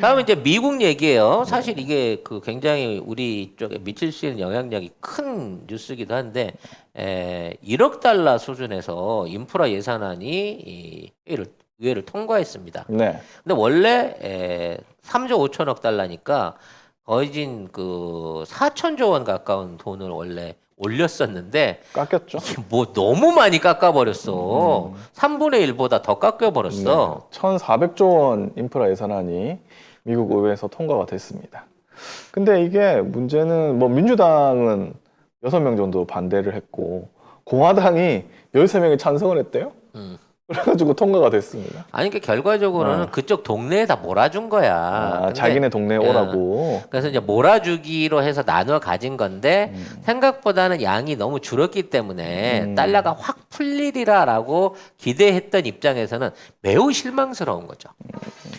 다음은 이제 미국 얘기예요. 사실 이게 그 굉장히 우리 쪽에 미칠 수 있는 영향력이 큰 뉴스기도 한데 1억 달러 수준에서 인프라 예산안이 의회를 통과했습니다. 네. 근데 원래 3조 5천억 달러니까 거의 그 4천조 원 가까운 돈을 원래 올렸었는데 깎였죠? 이게 뭐 너무 많이 깎아버렸어. 3분의 1보다 더 깎여버렸어. 1,400조 원 인프라 예산안이 미국 의회에서 통과가 됐습니다. 근데 이게 문제는 뭐 민주당은 6명 정도 반대를 했고 공화당이 13명이 찬성을 했대요. 음. 그래가지고 통과가 됐습니다. 아니, 그러니까 결과적으로는 그쪽 동네에 다 몰아준 거야. 근데 자기네 동네에 오라고. 그래서 이제 몰아주기로 해서 나눠 가진 건데 생각보다는 양이 너무 줄었기 때문에 달러가 확 풀리리라라고 기대했던 입장에서는 매우 실망스러운 거죠.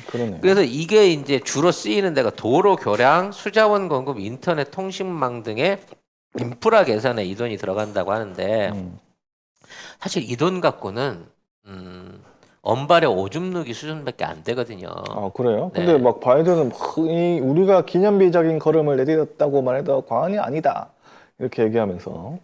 그러네요. 그래서 이게 이제 주로 쓰이는 데가 도로, 교량, 수자원 공급, 인터넷, 통신망 등의 인프라 개선에 이 돈이 들어간다고 하는데 사실 이 돈 갖고는 언발의 오줌 누기 수준밖에 안 되거든요. 아, 그래요? 네. 근데 막 바이든은 우리가 기념비적인 걸음을 내딛었다고만 해도 과언이 아니다. 이렇게 얘기하면서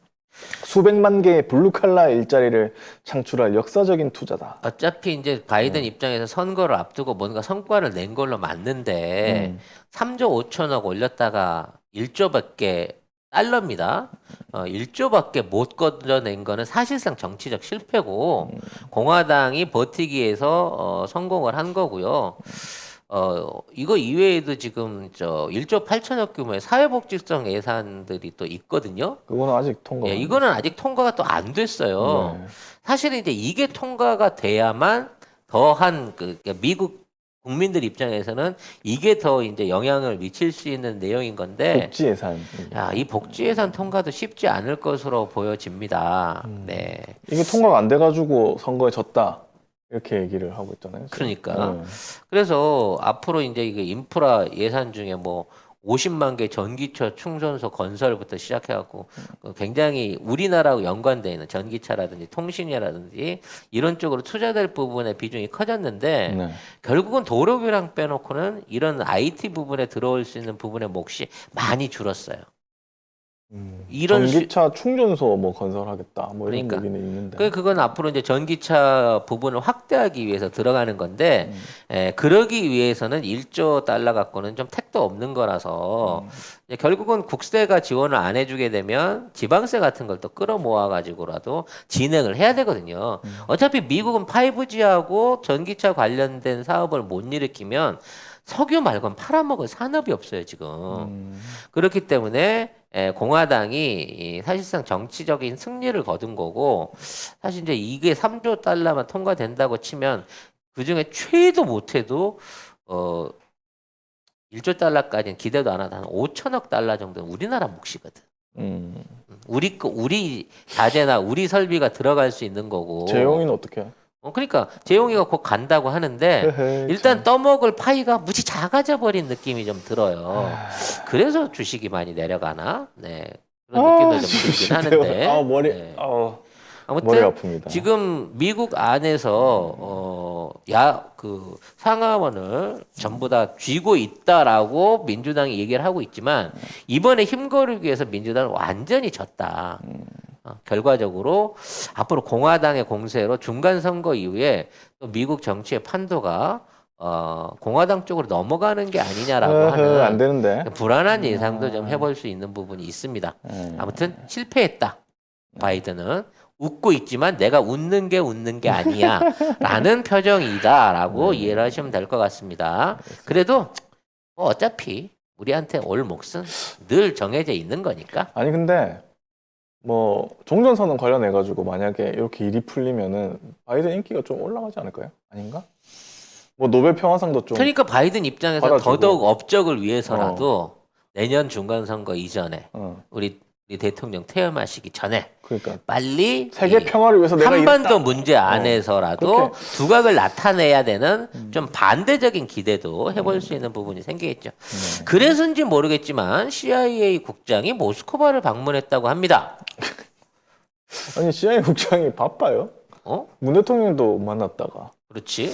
수백만 개의 블루칼라 일자리를 창출할 역사적인 투자다. 어차피 이제 바이든 입장에서 선거를 앞두고 뭔가 성과를 낸 걸로 맞는데 3조 5천억 올렸다가 1조밖에 달러입니다. 1조밖에 못 거둬낸 거는 사실상 정치적 실패고 공화당이 버티기 위해서 성공을 한 거고요. 이거 이외에도 지금 1조 8천억 규모의 사회복지성 예산들이 또 있거든요. 그거는 아직 통과가 안 이거는 아직 통과가 또 안 됐어요. 네. 사실은 이제 이게 통과가 돼야만 더한 그러니까 미국 국민들 입장에서는 이게 더 이제 영향을 미칠 수 있는 내용인 건데, 복지 예산. 야, 이 복지 예산 통과도 쉽지 않을 것으로 보여집니다. 네. 이게 통과가 안 돼가지고 선거에 졌다. 이렇게 얘기를 하고 있잖아요. 지금. 그러니까. 그래서 앞으로 이제 이게 인프라 예산 중에 뭐 50만 개 전기차 충전소 건설부터 시작해갖고 굉장히 우리나라하고 연관되어 있는 전기차라든지 통신이라든지 이런 쪽으로 투자될 부분의 비중이 커졌는데 네. 결국은 도로 교량 빼놓고는 이런 IT 부분에 들어올 수 있는 부분의 몫이 많이 줄었어요. 이런 전기차 충전소 뭐 건설하겠다. 뭐 이런 그러니까. 얘기는 있는데. 그건 앞으로 이제 전기차 부분을 확대하기 위해서 들어가는 건데, 그러기 위해서는 1조 달러 갖고는 좀 택도 없는 거라서, 이제 결국은 국세가 지원을 안 해주게 되면 지방세 같은 걸 또 끌어모아가지고라도 진행을 해야 되거든요. 어차피 미국은 5G하고 전기차 관련된 사업을 못 일으키면 석유 말고는 팔아먹을 산업이 없어요, 지금. 그렇기 때문에 공화당이 사실상 정치적인 승리를 거둔 거고 사실 이제 이게 3조 달러만 통과된다고 치면 그중에 최도 못해도 1조 달러까지는 기대도 안 하다 한 5천억 달러 정도는 우리나라 몫이거든. 우리 자재나 우리 설비가 들어갈 수 있는 거고. 재용이는 어떻게 해? 그러니까 재용이가 곧 간다고 하는데 헤헤, 일단 떠먹을 파이가 무지 작아져 버린 느낌이 좀 들어요. 그래서 주식이 많이 내려가나? 네. 그런 느낌도 좀 들긴 하는데. 머리, 네. 머리 아무튼 아픕니다. 지금 미국 안에서 그 상하원을 전부 다 쥐고 있다라고 민주당이 얘기를 하고 있지만 이번에 힘거르기 위해서 민주당은 완전히 졌다. 결과적으로 앞으로 공화당의 공세로 중간 선거 이후에 또 미국 정치의 판도가 공화당 쪽으로 넘어가는 게 아니냐라고 하는 안 되는데. 불안한 예상도 좀 해볼 수 있는 부분이 있습니다. 아무튼 실패했다. 바이든은 웃고 있지만 내가 웃는 게 아니야 라는 표정이다라고 이해를 하시면 될 것 같습니다. 그래도 뭐 어차피 우리한테 올 몫은 늘 정해져 있는 거니까. 아니 근데 뭐 종전선언 관련해 가지고 만약에 이렇게 일이 풀리면은 바이든 인기가 좀 올라가지 않을까요? 아닌가? 뭐 노벨 평화상도 좀 그러니까 바이든 입장에서 받아주고. 더더욱 업적을 위해서라도 내년 중간 선거 이전에 우리 대통령 퇴임하시기 전에 그러니까 빨리 세계 평화를 위해서 내가 한반도 일했다. 문제 안에서라도 두각을 나타내야 되는 좀 반대적인 기대도 해볼 수 있는 부분이 생기겠죠. 그래서인지 모르겠지만 CIA 국장이 모스크바를 방문했다고 합니다. 아니 CIA 국장이 바빠요. 문 대통령도 만났다가 그렇지.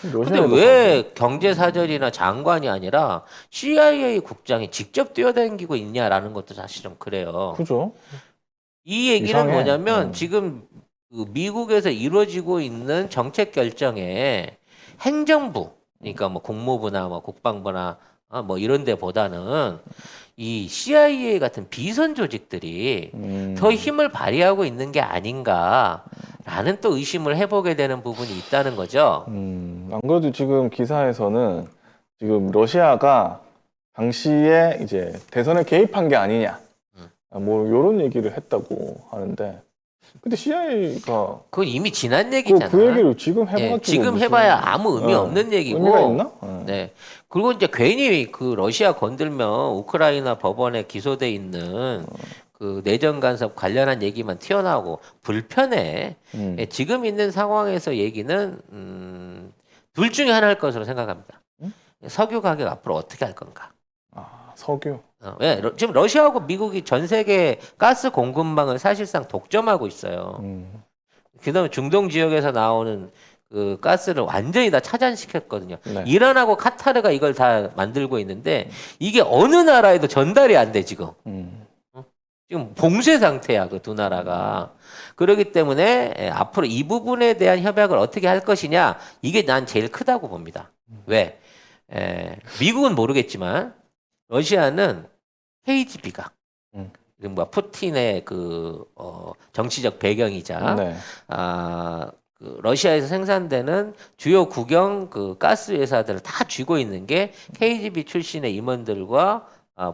근데 러시아에도 왜 경제사절이나 장관이 아니라 CIA 국장이 직접 뛰어다니고 있냐라는 것도 사실 좀 그래요. 그죠? 이 얘기는 이상해. 뭐냐면 지금 그 미국에서 이루어지고 있는 정책 결정에 행정부, 그러니까 뭐 국무부나 뭐 국방부나 뭐 이런 데보다는 이 CIA 같은 비선 조직들이 더 힘을 발휘하고 있는 게 아닌가라는 또 의심을 해보게 되는 부분이 있다는 거죠. 안 그래도 지금 기사에서는 지금 러시아가 당시에 이제 대선에 개입한 게 아니냐, 뭐 이런 얘기를 했다고 하는데, 근데 CIA가 그건 이미 지난 얘기잖아. 그 얘기를 지금 예, 해봐가지고 지금 무슨 해봐야 아무 의미 어, 없는 얘기고. 의미가 있나? 네. 그리고 이제 괜히 그 러시아 건들면 우크라이나 법원에 기소돼 있는 그 내전 간섭 관련한 얘기만 튀어나오고 불편해. 예, 지금 있는 상황에서 얘기는 둘 중에 하나일 것으로 생각합니다. 석유 가격 앞으로 어떻게 할 건가? 석유. 예, 지금 러시아하고 미국이 전 세계 가스 공급망을 사실상 독점하고 있어요. 그다음에 중동 지역에서 나오는 그 가스를 완전히 다 차단시켰거든요. 네. 이란하고 카타르가 이걸 다 만들고 있는데 이게 어느 나라에도 전달이 안 돼 지금. 지금 봉쇄 상태야 그 두 나라가. 그렇기 때문에 앞으로 이 부분에 대한 협약을 어떻게 할 것이냐 이게 난 제일 크다고 봅니다. 왜? 미국은 모르겠지만 러시아는 KGB가 뭐 푸틴의 그 정치적 배경이자 네. 그 러시아에서 생산되는 주요 국영 그 가스 회사들을 다 쥐고 있는 게 KGB 출신의 임원들과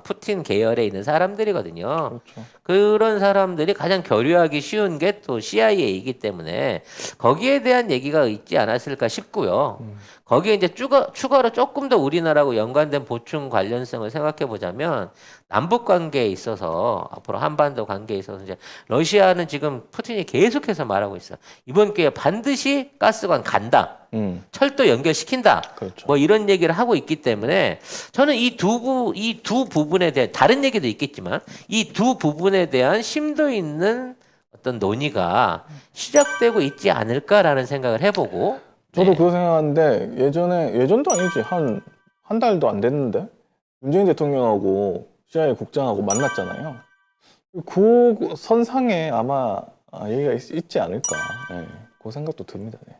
푸틴 계열에 있는 사람들이거든요. 그렇죠. 그런 사람들이 가장 교류하기 쉬운 게 또 CIA이기 때문에 거기에 대한 얘기가 있지 않았을까 싶고요. 거기에 이제 추가로 조금 더 우리나라하고 연관된 보충 관련성을 생각해 보자면 남북 관계에 있어서 앞으로 한반도 관계에 있어서 이제 러시아는 지금 푸틴이 계속해서 말하고 있어요. 이번 기회에 반드시 가스관 간다. 철도 연결시킨다. 그렇죠. 뭐 이런 얘기를 하고 있기 때문에 저는 이 두 부분에 대한 다른 얘기도 있겠지만 이 두 부분에 대한 심도 있는 어떤 논의가 시작되고 있지 않을까라는 생각을 해보고 저도 네. 그거 생각하는데 예전도 아니지 한 달도 안 됐는데 문재인 대통령하고 CIA 국장하고 만났잖아요. 그 선상에 아마 얘기가 있지 않을까. 네, 그 생각도 듭니다. 네.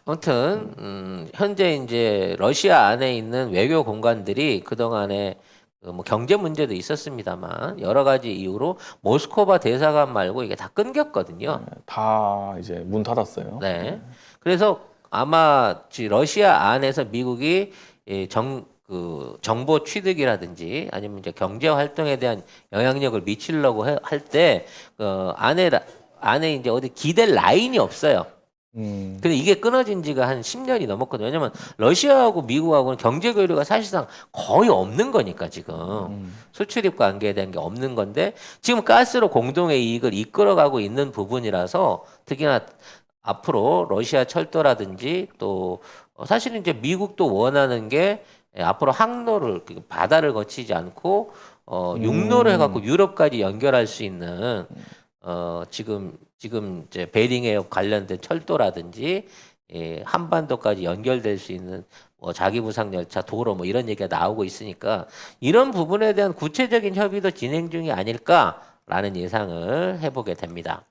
아무튼 현재 이제 러시아 안에 있는 외교 공간들이 그동안에 그뭐 경제 문제도 있었습니다만 여러 가지 이유로 모스크바 대사관 말고 이게 다 끊겼거든요. 다 이제 문 닫았어요. 네. 그래서 아마 러시아 안에서 미국이 그 정보 취득이라든지 아니면 이제 경제 활동에 대한 영향력을 미치려고 할 때 그 안에 이제 어디 기댈 라인이 없어요. 근데 이게 끊어진 지가 한 10년이 넘었거든요. 왜냐면 러시아하고 미국하고는 경제 교류가 사실상 거의 없는 거니까 지금 수출입 관계에 대한 게 없는 건데 지금 가스로 공동의 이익을 이끌어가고 있는 부분이라서 특히나 앞으로 러시아 철도라든지 또 사실은 이제 미국도 원하는 게 앞으로 항로를 바다를 거치지 않고 육로를 해갖고 유럽까지 연결할 수 있는 지금 이제 베링해 관련된 철도라든지 한반도까지 연결될 수 있는 뭐 자기부상 열차, 도로 뭐 이런 얘기가 나오고 있으니까 이런 부분에 대한 구체적인 협의도 진행 중이 아닐까라는 예상을 해보게 됩니다.